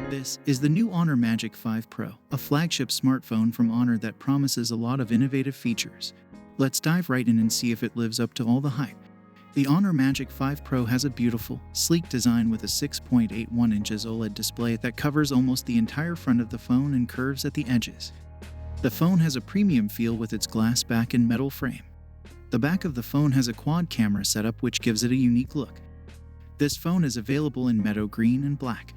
This is the new Honor Magic 5 Pro, a flagship smartphone from Honor that promises a lot of innovative features. Let's dive right in and see if it lives up to all the hype. The Honor Magic 5 Pro has a beautiful, sleek design with a 6.81 inches OLED display that covers almost the entire front of the phone and curves at the edges. The phone has a premium feel with its glass back and metal frame. The back of the phone has a quad camera setup which gives it a unique look. This phone is available in meadow green and black.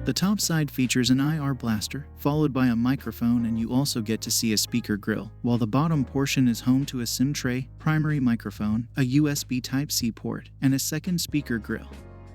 The top side features an IR blaster, followed by a microphone, and you also get to see a speaker grill, while the bottom portion is home to a SIM tray, primary microphone, a USB Type-C port, and a second speaker grill.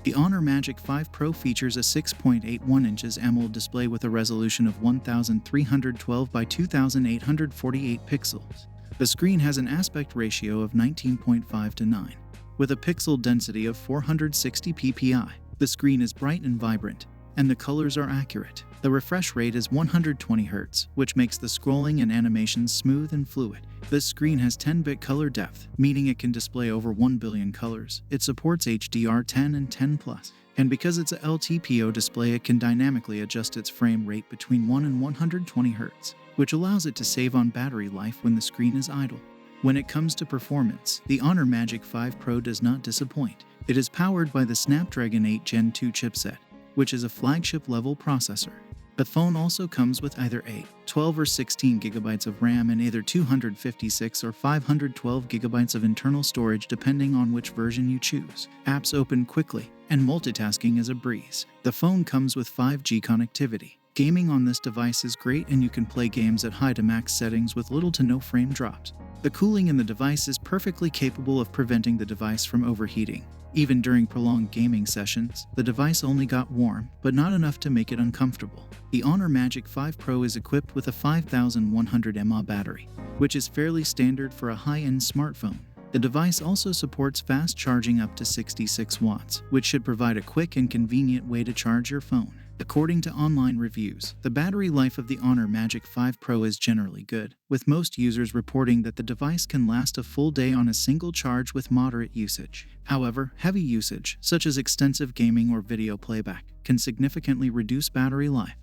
The Honor Magic 5 Pro features a 6.81 inches AMOLED display with a resolution of 1312 by 2848 pixels. The screen has an aspect ratio of 19.5 to 9. With a pixel density of 460 ppi, the screen is bright and vibrant, and the colors are accurate. The refresh rate is 120 Hz, which makes the scrolling and animations smooth and fluid. This screen has 10-bit color depth, meaning it can display over 1 billion colors. It supports HDR10 and 10+, and because it's a LTPO display, it can dynamically adjust its frame rate between 1 and 120 Hz, which allows it to save on battery life when the screen is idle. When it comes to performance, the Honor Magic 5 Pro does not disappoint. It is powered by the Snapdragon 8 Gen 2 chipset, which is a flagship-level processor. The phone also comes with either 8, 12 or 16 GB of RAM and either 256 or 512 GB of internal storage depending on which version you choose. Apps open quickly, and multitasking is a breeze. The phone comes with 5G connectivity. Gaming on this device is great, and you can play games at high to max settings with little to no frame drops. The cooling in the device is perfectly capable of preventing the device from overheating. Even during prolonged gaming sessions, the device only got warm, but not enough to make it uncomfortable. The Honor Magic 5 Pro is equipped with a 5100 mAh battery, which is fairly standard for a high-end smartphone. The device also supports fast charging up to 66 watts, which should provide a quick and convenient way to charge your phone. According to online reviews, the battery life of the Honor Magic 5 Pro is generally good, with most users reporting that the device can last a full day on a single charge with moderate usage. However, heavy usage, such as extensive gaming or video playback, can significantly reduce battery life.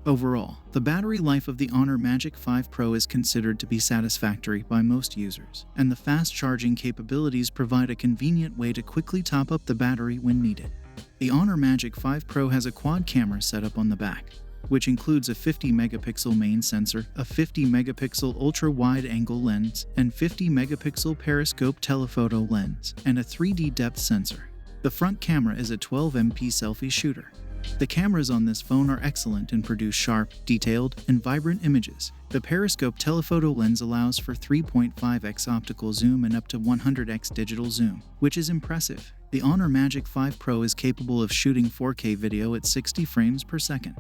Overall, the battery life of the Honor Magic 5 Pro is considered to be satisfactory by most users, and the fast charging capabilities provide a convenient way to quickly top up the battery when needed. The Honor Magic 5 Pro has a quad camera setup on the back, which includes a 50-megapixel main sensor, a 50-megapixel ultra-wide-angle lens, and 50-megapixel periscope telephoto lens, and a 3D depth sensor. The front camera is a 12MP selfie shooter. The cameras on this phone are excellent and produce sharp, detailed, and vibrant images. The periscope telephoto lens allows for 3.5x optical zoom and up to 100x digital zoom, which is impressive. The Honor Magic 5 Pro is capable of shooting 4K video at 60 frames per second.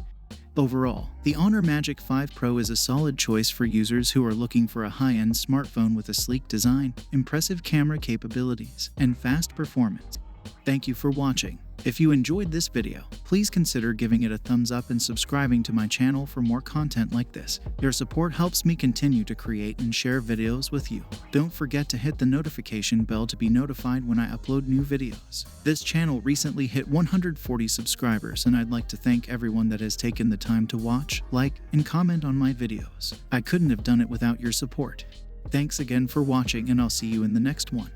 Overall, the Honor Magic 5 Pro is a solid choice for users who are looking for a high-end smartphone with a sleek design, impressive camera capabilities, and fast performance. Thank you for watching. If you enjoyed this video, please consider giving it a thumbs up and subscribing to my channel for more content like this. Your support helps me continue to create and share videos with you. Don't forget to hit the notification bell to be notified when I upload new videos. This channel recently hit 140 subscribers, and I'd like to thank everyone that has taken the time to watch, like, and comment on my videos. I couldn't have done it without your support. Thanks again for watching, and I'll see you in the next one.